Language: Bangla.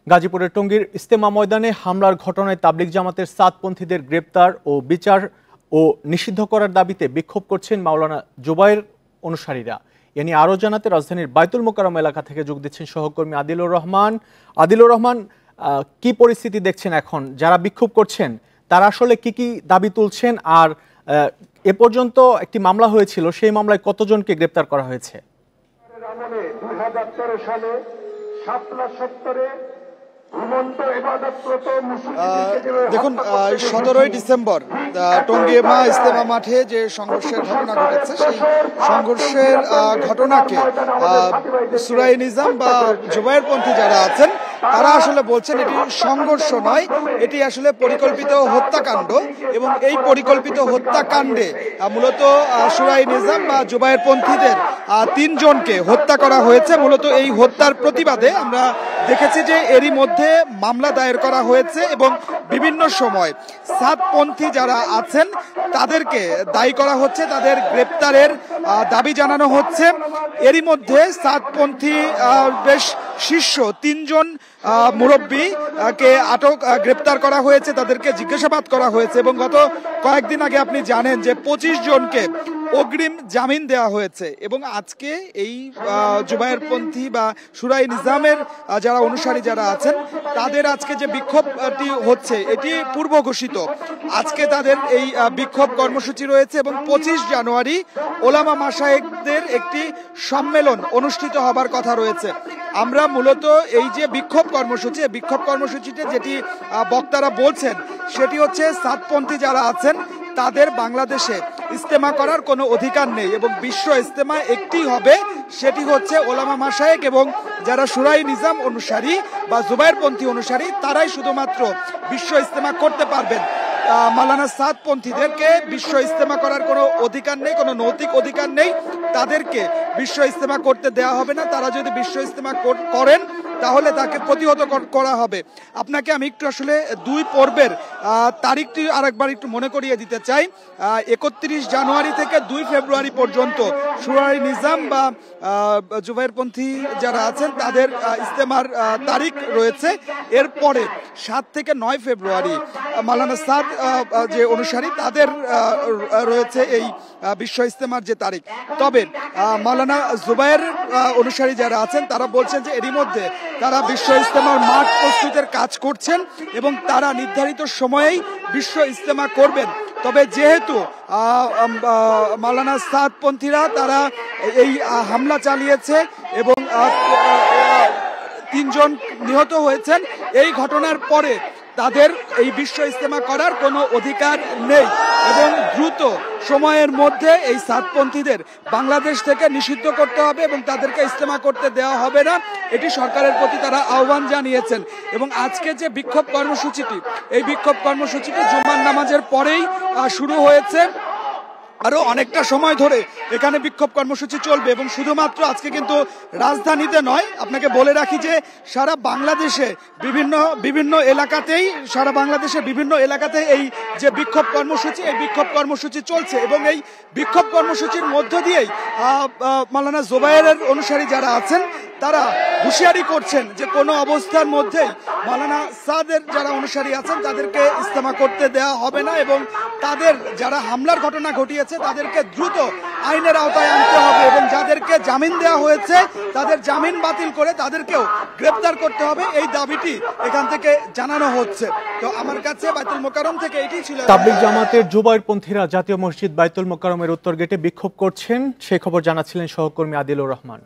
গাজীপুরের টঙ্গীর ইজতেমা ময়দানে হামলার ঘটনায় তাবলিগ জামাতের সাতপন্থীদের গ্রেপ্তার ও বিচার ও নিষিদ্ধ করার দাবিতে বিক্ষোভ করছেন মাওলানা জুবায়ের অনুসারীরা। এ নিয়ে আরও জানাতে রাজধানীর বায়তুল মোকাররম এলাকা থেকে যোগ দিচ্ছেন সহকর্মী আদিলুর রহমান। কি পরিস্থিতি দেখছেন এখন? যারা বিক্ষোভ করছেন তারা আসলে কি দাবি তুলছেন, আর এ পর্যন্ত একটি মামলা হয়েছিল, সেই মামলায় কতজনকে গ্রেপ্তার করা হয়েছে? 2013 সালে শাপলা সত্তরে দেখুন, 17ই ডিসেম্বর টঙ্গী ইজতেমা মাঠে যে সংঘর্ষের ঘটনা ঘটেছে, সেই সংঘর্ষের ঘটনাকে সুরাই নিজাম বা জুবায়েরপন্থী যারা আছেন তারা আসলে বলছেন এটি সংঘর্ষ নয়, এটি আসলে পরিকল্পিত হত্যাকাণ্ড। এবং এই পরিকল্পিত হত্যাকাণ্ডে মূলত সুরাই নিজাম বা জুবায়েরপন্থীদের 3 জনকে হত্যা করা হয়েছে। মূলত এই হত্যার প্রতিবাদে আমরা দেখেছি যে এরই মধ্যে মামলা দায়ের করা হয়েছে এবং বিভিন্ন সময় সাতপন্থী যারা আছেন তাদেরকে দায়ী করা হচ্ছে, তাদের গ্রেপ্তারের দাবি জানানো হচ্ছে। এরই মধ্যে সাতপন্থী বেশ শীর্ষ 3 জন মুরব্বীকে গ্রেপ্তার করা হয়েছে, তাদেরকে জিজ্ঞাসাবাদ করা হয়েছে এবং গত কয়েকদিন আগে আপনি জানেন যে 25 জনকে অগ্রিম জামিন দেওয়া হয়েছে। এবং আজকে এই জুবায়েরপন্থী বা সুরাই নিজামের যারা অনুসারী যারা আছেন তাদের আজকে যে বিক্ষোভটি হচ্ছে এটি পূর্ব ঘোষিত। আজকে তাদের এই বিক্ষোভ কর্মসূচি রয়েছে এবং 25 জানুয়ারি ওলামা মাশায়েখদের একটি সম্মেলন অনুষ্ঠিত হবার কথা রয়েছে। আমরা মূলত এই যে বিক্ষোভ কর্মসূচিতে যেটি বক্তারা বলছেন সেটি হচ্ছে সাতপন্থী যারা আছেন তাদের বাংলাদেশে ইজতেমা করার কোনো অধিকার নেই এবং বিশ্ব ইজতেমা একটি হবে, সেটি হচ্ছে ওলামা মাশায়েখ এবং যারা সুরাই নিজাম অনুসারী বা জুবায়েরপন্থী অনুসারী তারাই শুধুমাত্র বিশ্ব ইজতেমা করতে পারবেন। মাওলানা সাতপন্থীদেরকে বিশ্ব ইজতেমা করার কোনো অধিকার নেই, কোনো নৈতিক অধিকার নেই, তাদেরকে বিশ্ব ইজতেমা করতে দেওয়া হবে না। তারা যদি বিশ্ব ইজতেমা করেন তাহলে তাকে প্রতিহত করা হবে। আপনাকে আমি একটু আসলে 2 পর্বের তারিখটি আরেকবার একটু মনে করিয়ে দিতে চাই। 31 জানুয়ারি থেকে 2 ফেব্রুয়ারি পর্যন্ত সুরাই নিজাম বা জুবায়েরপন্থী যারা আছেন তাদের ইজতেমার তারিখ রয়েছে। এরপরে 7 থেকে 9 ফেব্রুয়ারি মাওলানা সাদ যে অনুসারী তাদের রয়েছে এই বিশ্ব ইজতেমার যে তারিখ। তবে মাওলানা জুবায়ের অনুসারী যারা আছেন তারা বলছেন যে এরই মধ্যে তারা বিশ্ব ইজতেমার মাঠ প্রস্তুতের কাজ করছেন এবং তারা নির্ধারিত সময়েই বিশ্ব ইজতেমা করবেন। তবে যেহেতু মাওলানা সাদপন্থীরা তারা এই হামলা চালিয়েছে এবং 3 জন নিহত হয়েছেন, এই ঘটনার পরে তাদের এই বিশ্ব ইজতেমা করার কোনো অধিকার নেই এবং দ্রুত সময়ের মধ্যে এই সাতপন্থীদের বাংলাদেশ থেকে নিষিদ্ধ করতে হবে এবং তাদেরকে ইজতেমা করতে দেওয়া হবে না, এটি সরকারের প্রতি তারা আহ্বান জানিয়েছেন। এবং আজকে যে বিক্ষোভ কর্মসূচিটি, এই বিক্ষোভ কর্মসূচিটি জুমার নামাজের পরেই শুরু হয়েছে। আরো অনেকটা সময় ধরে এখানে বিক্ষোভ কর্মসূচি চলবে এবং শুধুমাত্র আজকে কিন্তু রাজধানীতে নয়, আপনাকে বলে রাখি যে সারা বাংলাদেশে বিভিন্ন এলাকাতেই এই যে বিক্ষোভ কর্মসূচি, এই বিক্ষোভ কর্মসূচি চলছে এবং এই বিক্ষোভ কর্মসূচির মধ্য দিয়েই মাওলানা জুবায়েরের অনুসারী যারা আছেন তারা হুঁশিয়ারি করছেন যে কোনো অবস্থার মধ্যেই মাওলানা সাদের যারা অনুসারী আছেন তাদেরকে ইজতেমা করতে দেওয়া হবে না এবং তাদের যারা হামলার ঘটনা ঘটিয়েছে তাদেরকে দ্রুত আইনের আওতায় আনতে হবে এবং যাদেরকে জামিন দেওয়া হয়েছে তাদের জামিন বাতিল করে তাদেরকেও গ্রেপ্তার করতে হবে, এই দাবিটি এখান থেকে জানানো হচ্ছে। তো আমার কাছে বায়তুল মোকাররম থেকে এটাই ছিল। তাবলিগ জামাতের জুবায়েরপন্থীরা জাতীয় মসজিদ বায়তুল মোকাররমের উত্তর গেটে বিক্ষোভ করছেন, সেই খবর জানাচ্ছিলেন সহকর্মী আদিলুর রহমান।